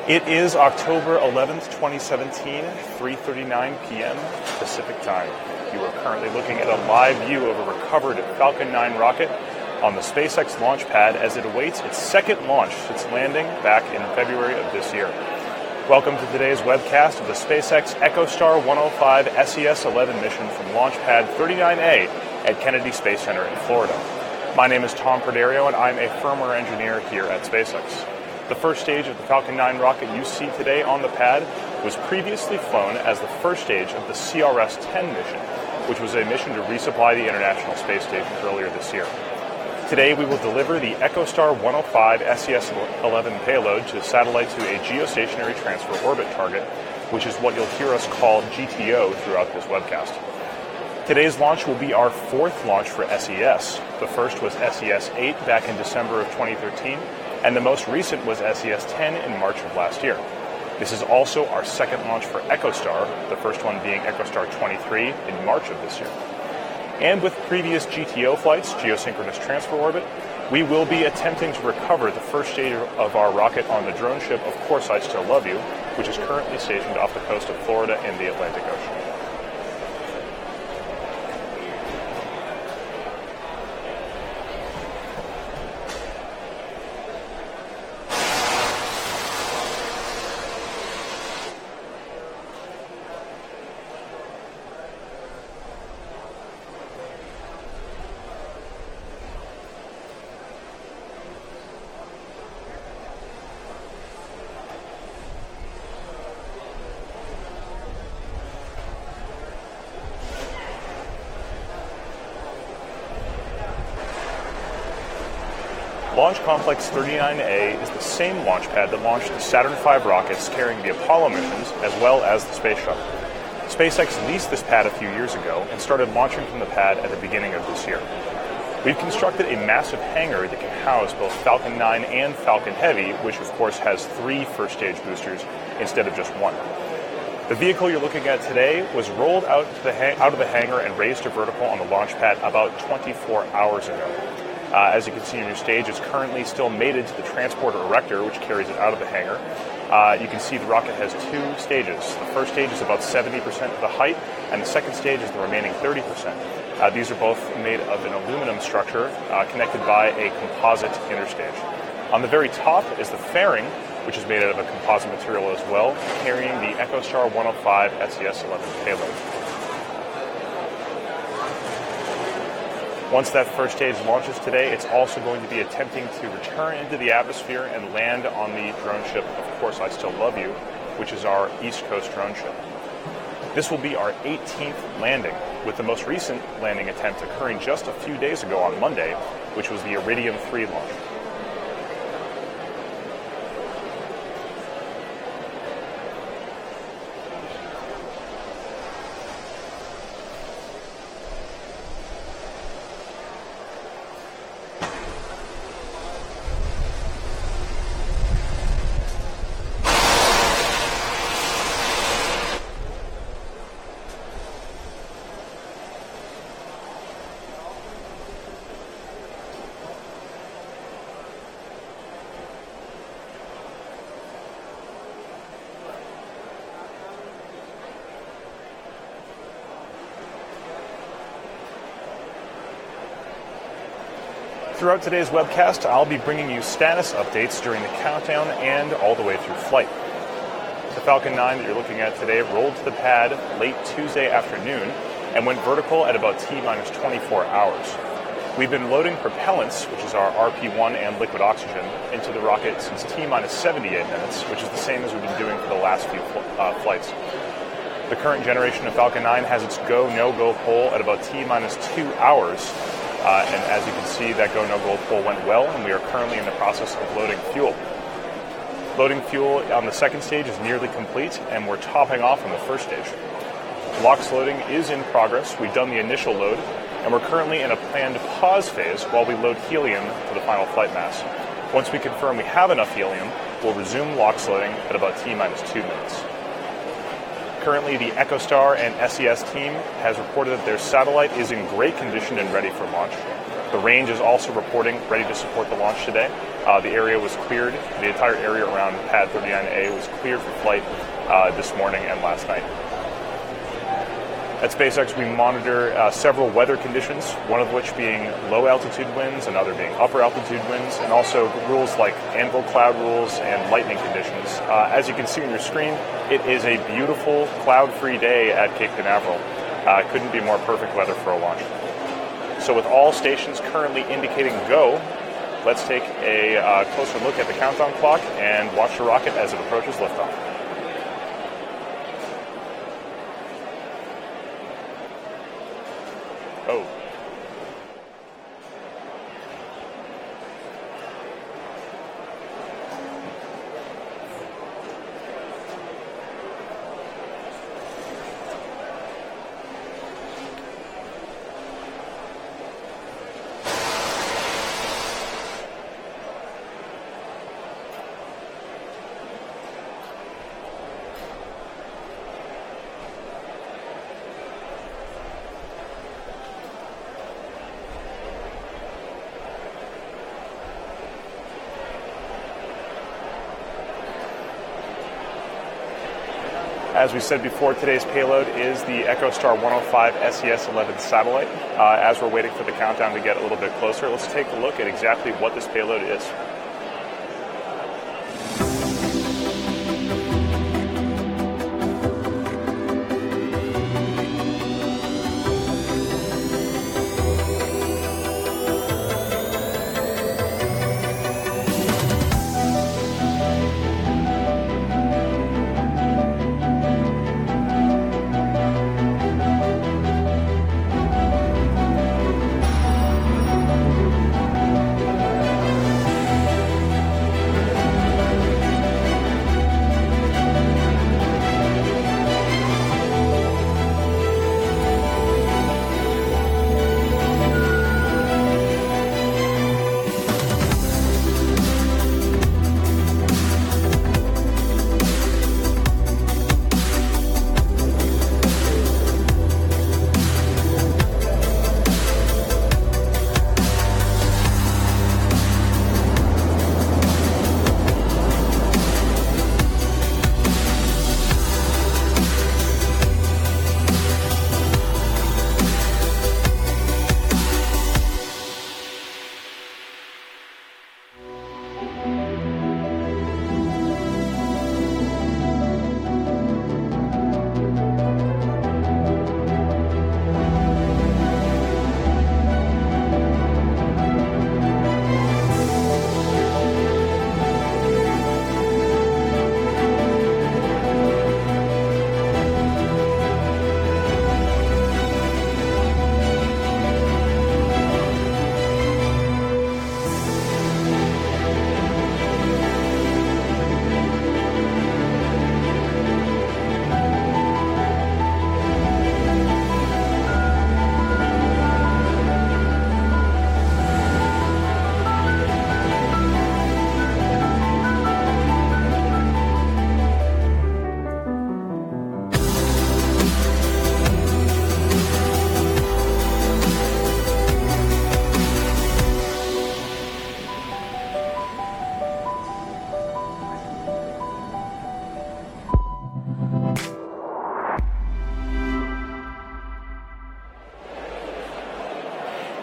It is October 11th, 2017, 3:39 p.m. Pacific Time. You are currently looking at a live view of a recovered Falcon 9 rocket on the SpaceX launch pad as it awaits its second launch since landing back in February of this year. Welcome to today's webcast of the SpaceX ECHOSTAR 105 SES-11 mission from Launch Pad 39A at Kennedy Space Center in Florida. My name is Tom Perderio, and I'm a firmware engineer here at SpaceX. The first stage of the Falcon 9 rocket you see today on the pad was previously flown as the first stage of the CRS-10 mission, which was a mission to resupply the International Space Station earlier this year. Today we will deliver the ECHOSTAR 105 SES-11 payload to satellite to a geostationary transfer orbit target, which is what you'll hear us call GTO throughout this webcast. Today's launch will be our fourth launch for SES. The first was SES-8 back in December of 2013, and the most recent was SES-10 in March of last year. This is also our second launch for ECHOSTAR, the first one being ECHOSTAR 23 in March of this year. And with previous GTO flights, geosynchronous transfer orbit, we will be attempting to recover the first stage of our rocket on the drone ship Of Course I Still Love You, which is currently stationed off the coast of Florida in the Atlantic Ocean. Launch Complex 39A is the same launch pad that launched the Saturn V rockets carrying the Apollo missions, as well as the Space Shuttle. SpaceX leased this pad a few years ago and started launching from the pad at the beginning of this year. We've constructed a massive hangar that can house both Falcon 9 and Falcon Heavy, which of course has 3 first-stage boosters instead of just 1. The vehicle you're looking at today was rolled out of the hangar and raised to vertical on the launch pad about 24 hours ago. As you can see on your stage, it's currently still mated to the transporter erector, which carries it out of the hangar. You can see the rocket has 2 stages. The first stage is about 70% of the height, and the second stage is the remaining 30%. These are both made of an aluminum structure connected by a composite interstage. On the very top is the fairing, which is made out of a composite material as well, carrying the ECHOSTAR 105 SES-11 payload. Once that first stage launches today, it's also going to be attempting to return into the atmosphere and land on the drone ship Of Course I Still Love You, which is our East Coast drone ship. This will be our 18th landing, with the most recent landing attempt occurring just a few days ago on Monday, which was the Iridium 3 launch. Throughout today's webcast, I'll be bringing you status updates during the countdown and all the way through flight. The Falcon 9 that you're looking at today rolled to the pad late Tuesday afternoon and went vertical at about T-minus 24 hours. We've been loading propellants, which is our RP-1 and liquid oxygen, into the rocket since T-minus 78 minutes, which is the same as we've been doing for the last few flights. The current generation of Falcon 9 has its go, no-go pole at about T-minus 2 hours. And as you can see, that go-no-go poll went well, and we are currently in the process of loading fuel. Loading fuel on the second stage is nearly complete, and we're topping off on the first stage. LOX loading is in progress. We've done the initial load, and we're currently in a planned pause phase while we load helium to the final flight mass. Once we confirm we have enough helium, we'll resume LOX loading at about T-minus 2 minutes. Currently, the ECHOSTAR and SES team has reported that their satellite is in great condition and ready for launch. The range is also reporting ready to support the launch today. The area was cleared. The entire area around Pad 39A was cleared for flight this morning and last night. At SpaceX, we monitor several weather conditions, one of which being low altitude winds, another being upper altitude winds, and also rules like anvil cloud rules and lightning conditions. As you can see on your screen, it is a beautiful cloud-free day at Cape Canaveral. Couldn't be more perfect weather for a launch. So with all stations currently indicating go, let's take a closer look at the countdown clock and watch the rocket as it approaches liftoff. Oh. As we said before, today's payload is the ECHOSTAR 105 SES-11 satellite. As we're waiting for the countdown to get a little bit closer, let's take a look at exactly what this payload is.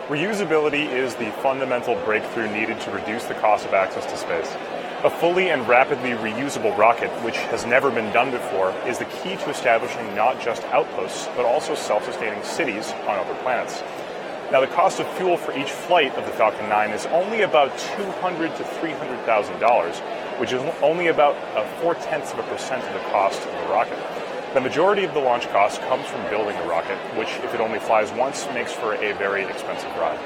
Reusability is the fundamental breakthrough needed to reduce the cost of access to space. A fully and rapidly reusable rocket, which has never been done before, is the key to establishing not just outposts, but also self-sustaining cities on other planets. Now, the cost of fuel for each flight of the Falcon 9 is only about $200,000 to $300,000, which is only about 0.4% of the cost of the rocket. The majority of the launch cost comes from building the rocket, which, if it only flies once, makes for a very expensive ride.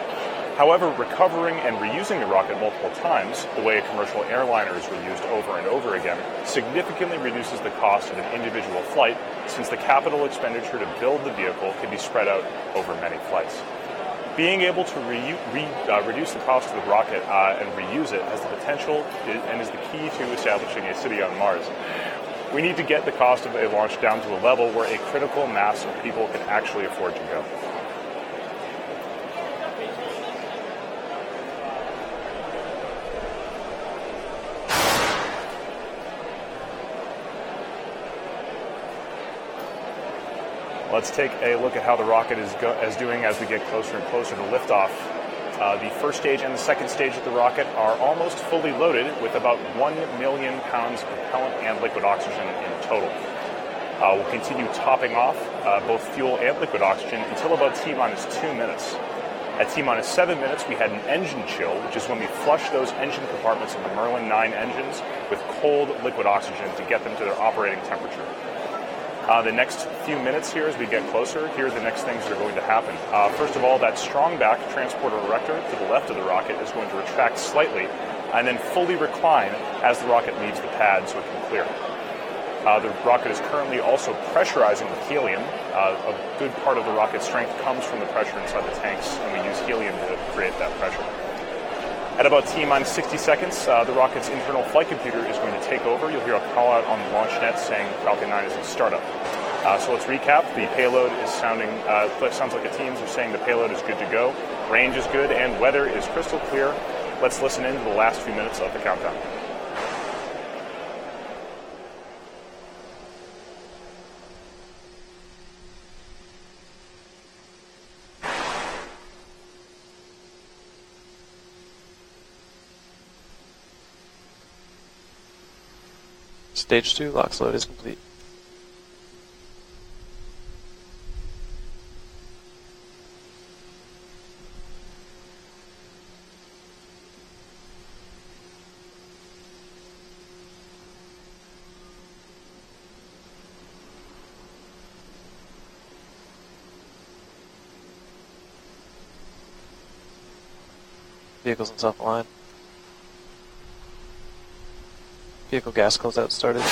However, recovering and reusing the rocket multiple times, the way a commercial airliner is reused over and over again, significantly reduces the cost of an individual flight, since the capital expenditure to build the vehicle can be spread out over many flights. Being able to reduce the cost of the rocket and reuse it has the potential and is the key to establishing a city on Mars. We need to get the cost of a launch down to a level where a critical mass of people can actually afford to go. Let's take a look at how the rocket is doing as we get closer and closer to liftoff. The first stage and the second stage of the rocket are almost fully loaded with about 1 million pounds of propellant and liquid oxygen in total. We'll continue topping off both fuel and liquid oxygen until about T-minus 2 minutes. At T-minus 7 minutes, we had an engine chill, which is when we flush those engine compartments of the Merlin 9 engines with cold liquid oxygen to get them to their operating temperature. The next few minutes here as we get closer, here are the next things that are going to happen. First of all, that strong back transporter erector to the left of the rocket is going to retract slightly and then fully recline as the rocket leaves the pad so it can clear. The rocket is currently also pressurizing with helium. A good part of the rocket's strength comes from the pressure inside the tanks, and we use helium to create that pressure. At about T-minus 60 seconds, the rocket's internal flight computer is going to take over. You'll hear a call out on the launch net saying Falcon 9 is in startup. So let's recap. The payload is sounds like the teams are saying the payload is good to go, range is good, and weather is crystal clear. Let's listen in to the last few minutes of the countdown. Stage 2 LOX load is complete. Vehicles in self-align. Vehicle gas closeout started.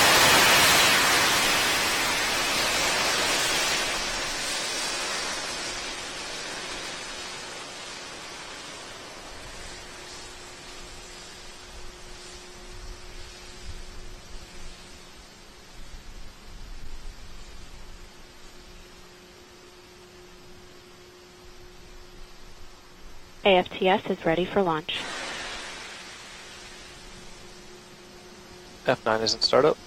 AFTS is ready for launch. F9 is in startup.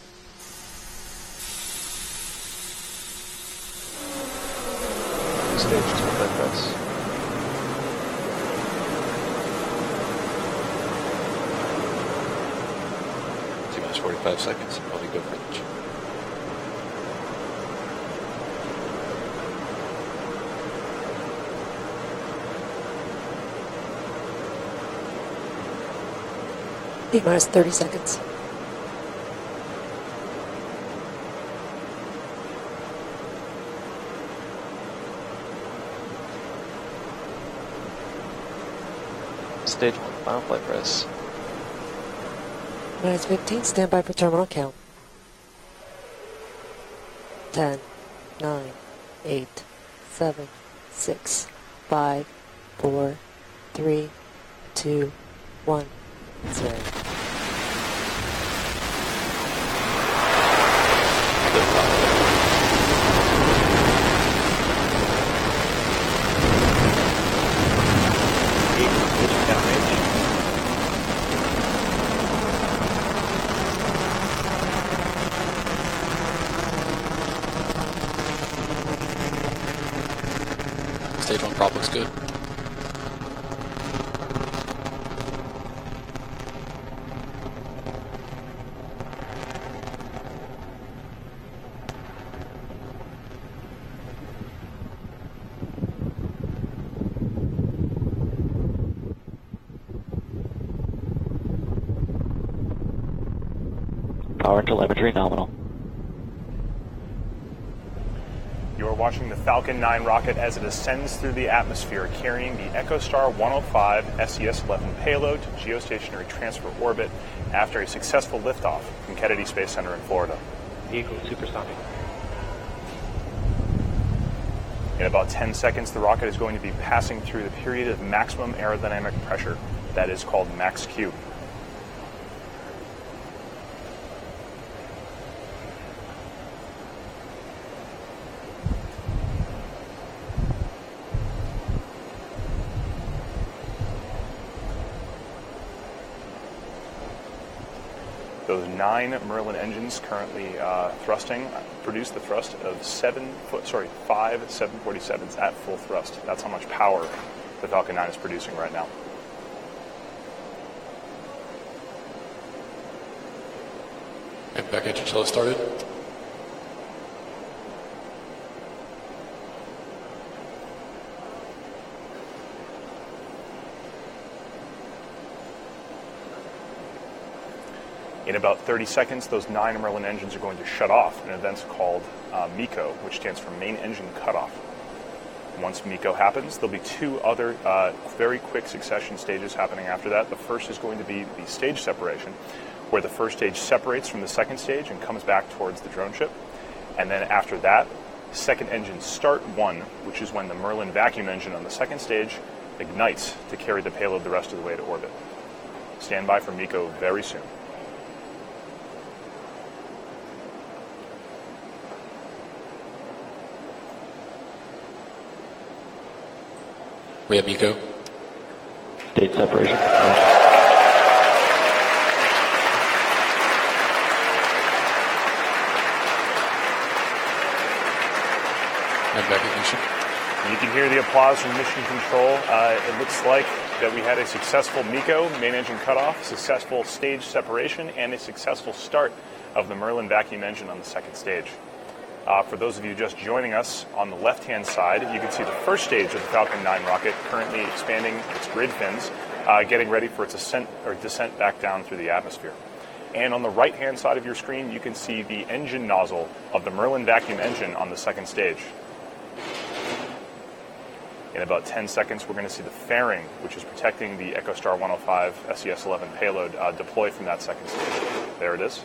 Stage 2 flight press. T-minus 45 seconds, probably go for launch. T-minus 30 seconds. Stage 1 final flight press. Minus 15, stand by for terminal count. 10, 9, 8, 7, 6, 5, 4, 3, 2, 1, 0. Stage 1 prop looks good. Power telemetry nominal. You are watching the Falcon 9 rocket as it ascends through the atmosphere, carrying the ECHOSTAR 105 SES-11 payload to geostationary transfer orbit after a successful liftoff from Kennedy Space Center in Florida. Vehicle supersonic. In about 10 seconds, the rocket is going to be passing through the period of maximum aerodynamic pressure that is called max Q. Those 9 Merlin engines currently thrusting produce the thrust of 5 747s at full thrust. That's how much power the Falcon 9 is producing right now. And back engine shell started. In about 30 seconds, those 9 Merlin engines are going to shut off in an event called MECO, which stands for Main Engine Cutoff. Once MECO happens, there'll be 2 other very quick succession stages happening after that. The first is going to be the stage separation, where the first stage separates from the second stage and comes back towards the drone ship. And then after that, second engine start 1, which is when the Merlin vacuum engine on the second stage ignites to carry the payload the rest of the way to orbit. Stand by for MECO very soon. We have MECO. Stage separation. And back ignition. You can hear the applause from Mission Control. It looks like that we had a successful MECO, main engine cutoff, successful stage separation, and a successful start of the Merlin vacuum engine on the second stage. For those of you just joining us, on the left-hand side, you can see the first stage of the Falcon 9 rocket currently expanding its grid fins, getting ready for its ascent or descent back down through the atmosphere. And on the right-hand side of your screen, you can see the engine nozzle of the Merlin vacuum engine on the second stage. In about 10 seconds, we're going to see the fairing, which is protecting the ECHOSTAR 105 SES-11 payload, deploy from that second stage. There it is.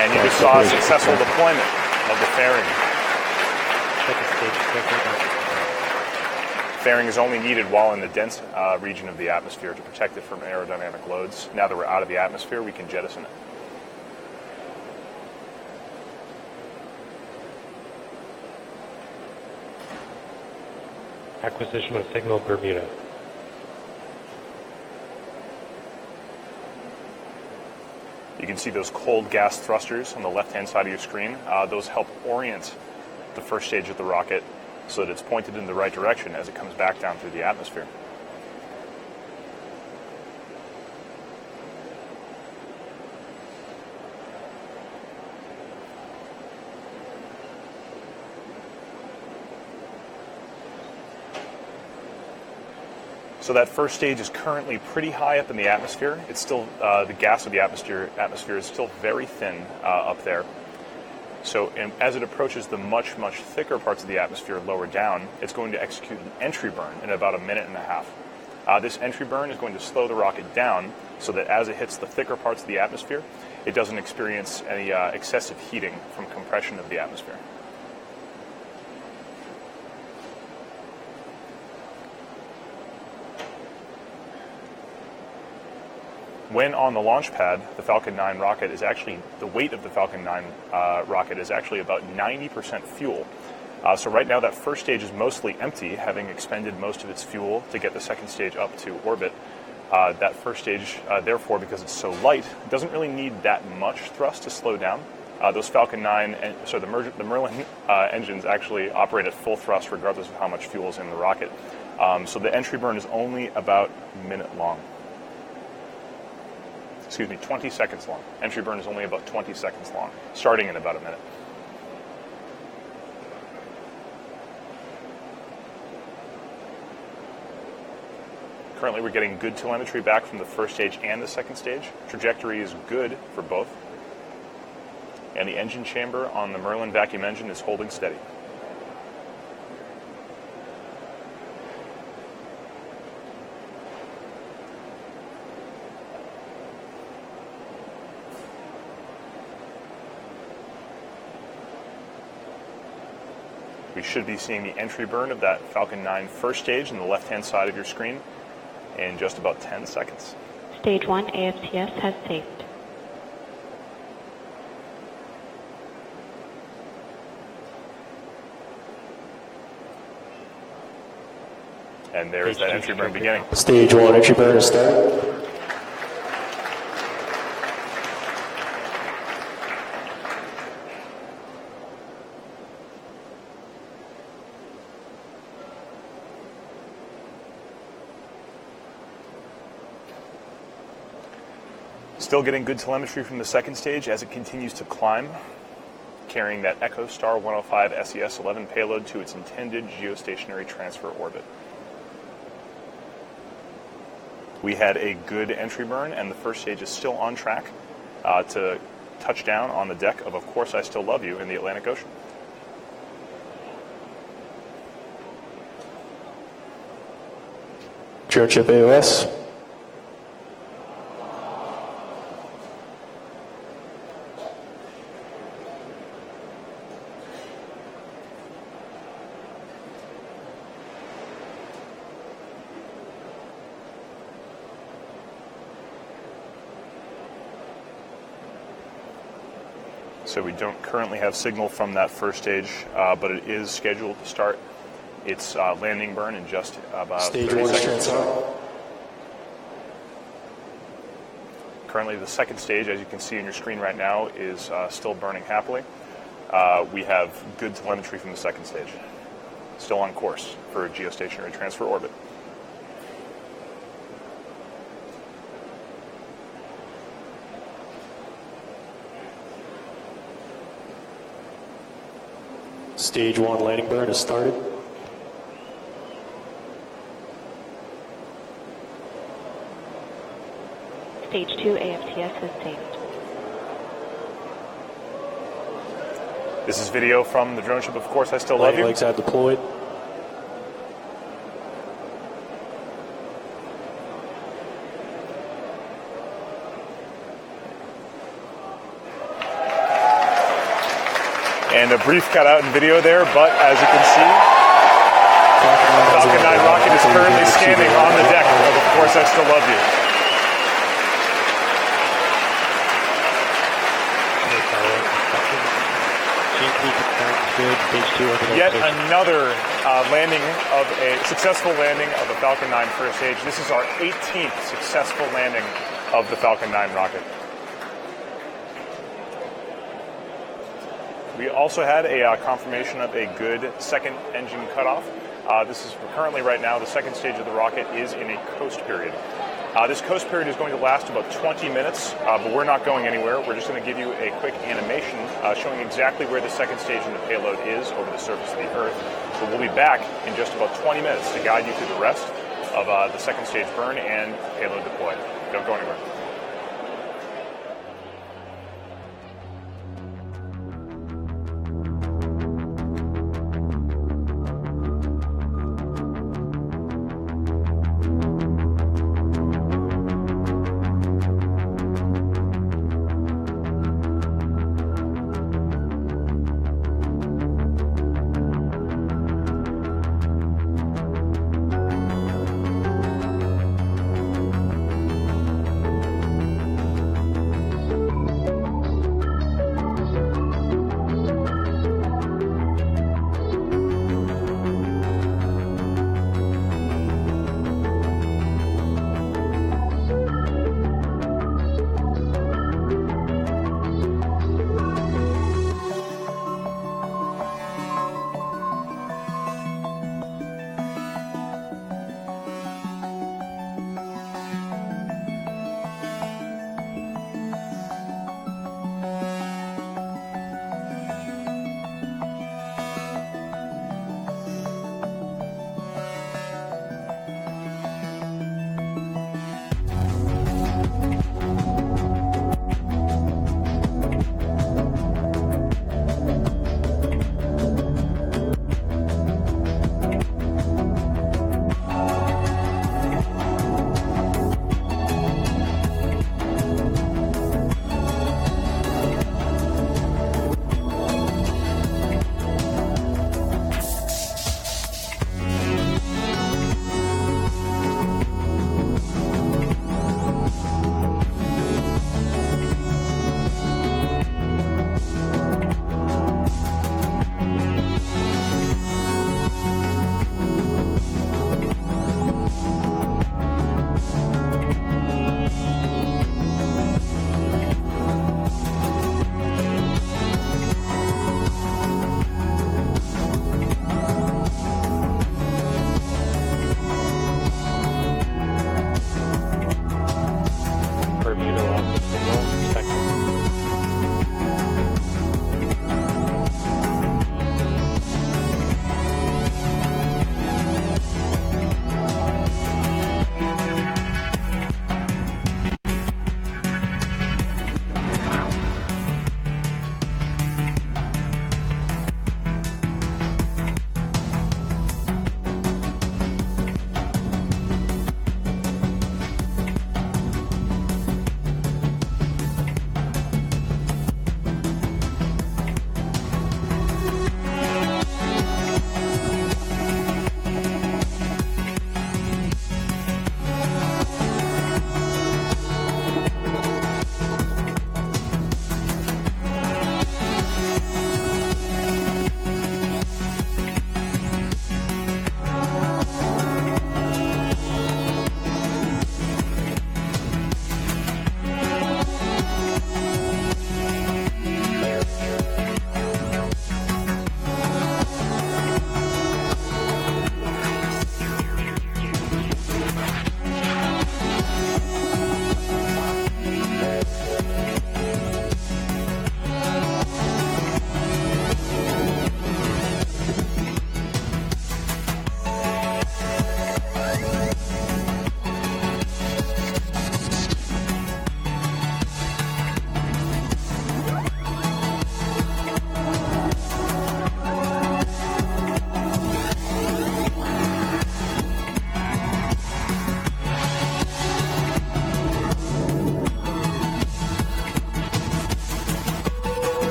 And you just saw a successful deployment of the fairing. Fairing is only needed while in the dense region of the atmosphere to protect it from aerodynamic loads. Now that we're out of the atmosphere, we can jettison it. Acquisition of signal Bermuda. You can see those cold gas thrusters on the left-hand side of your screen. Those help orient the first stage of the rocket so that it's pointed in the right direction as it comes back down through the atmosphere. So that first stage is currently pretty high up in the atmosphere. It's still, the gas of the atmosphere is still very thin up there. So as it approaches the much, much thicker parts of the atmosphere lower down, it's going to execute an entry burn in about a minute and a half. This entry burn is going to slow the rocket down so that as it hits the thicker parts of the atmosphere, it doesn't experience any excessive heating from compression of the atmosphere. When on the launch pad, the Falcon 9 rocket is actually, the weight of the Falcon 9 rocket is actually about 90% fuel. So right now that first stage is mostly empty, having expended most of its fuel to get the second stage up to orbit. That first stage, therefore, because it's so light, doesn't really need that much thrust to slow down. Those Falcon 9, the Merlin engines actually operate at full thrust regardless of how much fuel is in the rocket. So the entry burn is only about a minute long. 20 seconds long. Entry burn is only about 20 seconds long, starting in about a minute. Currently, we're getting good telemetry back from the first stage and the second stage. Trajectory is good for both. And the engine chamber on the Merlin vacuum engine is holding steady. We should be seeing the entry burn of that Falcon 9 first stage in the left-hand side of your screen in just about 10 seconds. Stage 1 AFTS has saved. And there's that entry burn beginning. Stage 1 entry burn is started. Still getting good telemetry from the second stage as it continues to climb, carrying that ECHOSTAR 105 SES-11 payload to its intended geostationary transfer orbit. We had a good entry burn, and the first stage is still on track to touch down on the deck of Course I Still Love You in the Atlantic Ocean. Drone ship AOS. So we don't currently have signal from that first stage, but it is scheduled to start its landing burn in just about Stage 30 1 is seconds. transfer. Currently the second stage, as you can see on your screen right now, is still burning happily. We have good telemetry from the second stage. Still on course for a geostationary transfer orbit. Stage 1 landing burn is started. Stage 2 AFTS has taped. This is video from the drone ship, Of Course I Still Love Landing You. legs have deployed. And a brief cutout in video there, but as you can see, Falcon 9 rocket is currently standing on the deck of Course I Still Love You. Yet another successful landing of the Falcon 9 first stage. This is our 18th successful landing of the Falcon 9 rocket. We also had a confirmation of a good second engine cutoff. This is currently right now, the second stage of the rocket is in a coast period. This coast period is going to last about 20 minutes, but we're not going anywhere. We're just going to give you a quick animation showing exactly where the second stage in the payload is over the surface of the Earth. So we'll be back in just about 20 minutes to guide you through the rest of the second stage burn and payload deploy. Don't go anywhere.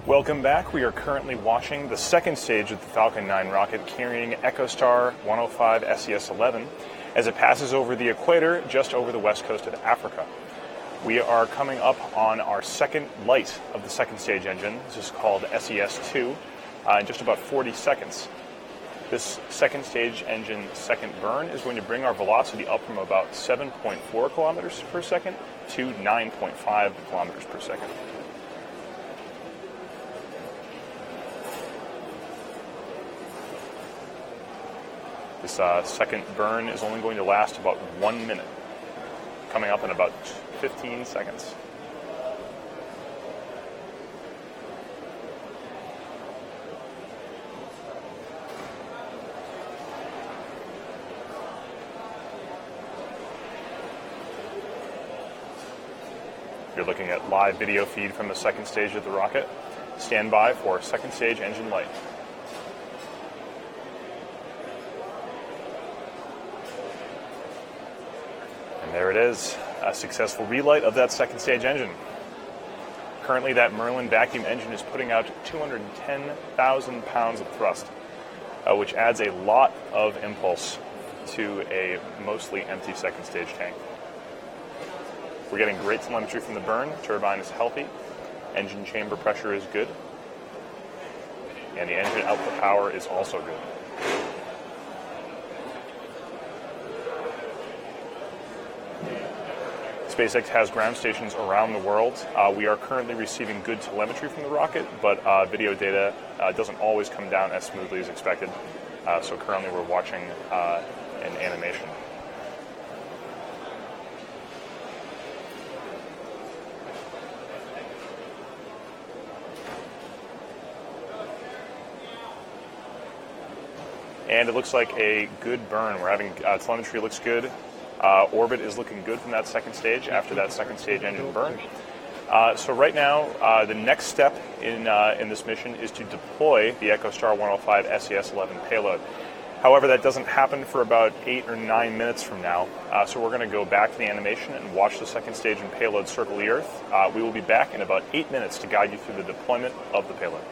Welcome back. We are currently watching the second stage of the Falcon 9 rocket carrying ECHOSTAR 105 SES-11 as it passes over the equator just over the west coast of Africa. We are coming up on our second light of the second stage engine. This is called SES-2 in just about 40 seconds. This second stage engine second burn is going to bring our velocity up from about 7.4 kilometers per second to 9.5 kilometers per second. This second burn is only going to last about 1 minute, coming up in about 15 seconds. You're looking at live video feed from the second stage of the rocket. Stand by for second stage engine light. And there it is, a successful relight of that second stage engine. Currently, that Merlin vacuum engine is putting out 210,000 pounds of thrust, which adds a lot of impulse to a mostly empty second stage tank. We're getting great telemetry from the burn. Turbine is healthy. Engine chamber pressure is good. And the engine output power is also good. SpaceX has ground stations around the world. We are currently receiving good telemetry from the rocket, but video data doesn't always come down as smoothly as expected. So currently we're watching an animation. And it looks like a good burn. We're having telemetry looks good. Orbit is looking good from that second stage after that second stage engine burn. So right now, the next step in this mission is to deploy the ECHOSTAR 105 SES-11 payload. However, that doesn't happen for about 8 or 9 minutes from now. So we're going to go back to the animation and watch the second stage and payload circle the Earth. We will be back in about 8 minutes to guide you through the deployment of the payload.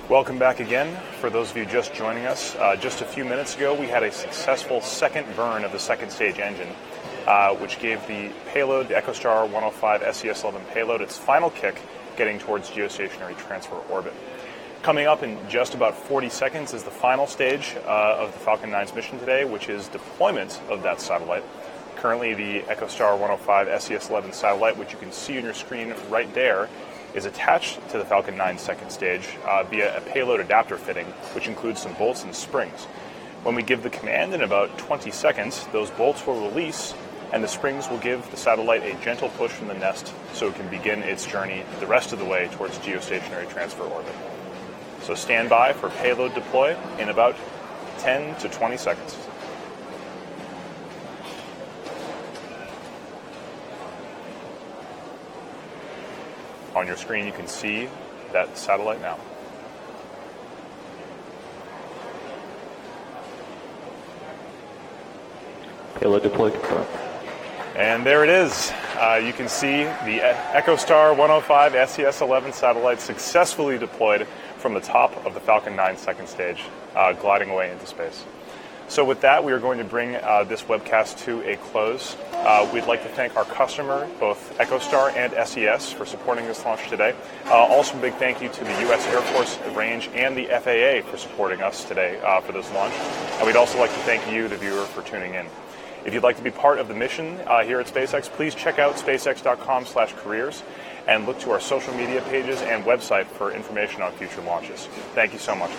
Welcome back again. For those of you just joining us, just a few minutes ago we had a successful second burn of the second stage engine, which gave the payload, the ECHOSTAR 105 SES-11 payload, its final kick, getting towards geostationary transfer orbit. Coming up in just about 40 seconds is the final stage of the Falcon 9's mission today, which is deployment of that satellite. Currently, the ECHOSTAR 105 SES-11 satellite, which you can see on your screen right there, is attached to the Falcon 9's second stage via a payload adapter fitting, which includes some bolts and springs. When we give the command in about 20 seconds, those bolts will release and the springs will give the satellite a gentle push from the nest so it can begin its journey the rest of the way towards geostationary transfer orbit. So stand by for payload deploy in about 10 to 20 seconds. On your screen, you can see that satellite now. Payload deployed confirmed. And there it is. You can see the ECHOSTAR 105 SES-11 satellite successfully deployed from the top of the Falcon 9 second stage, gliding away into space. So with that, we are going to bring this webcast to a close. We'd like to thank our customer, both ECHOSTAR and SES, for supporting this launch today. Also, a big thank you to the U.S. Air Force Range and the FAA for supporting us today for this launch. And we'd also like to thank you, the viewer, for tuning in. If you'd like to be part of the mission here at SpaceX, please check out spacex.com/careers and look to our social media pages and website for information on future launches. Thank you so much.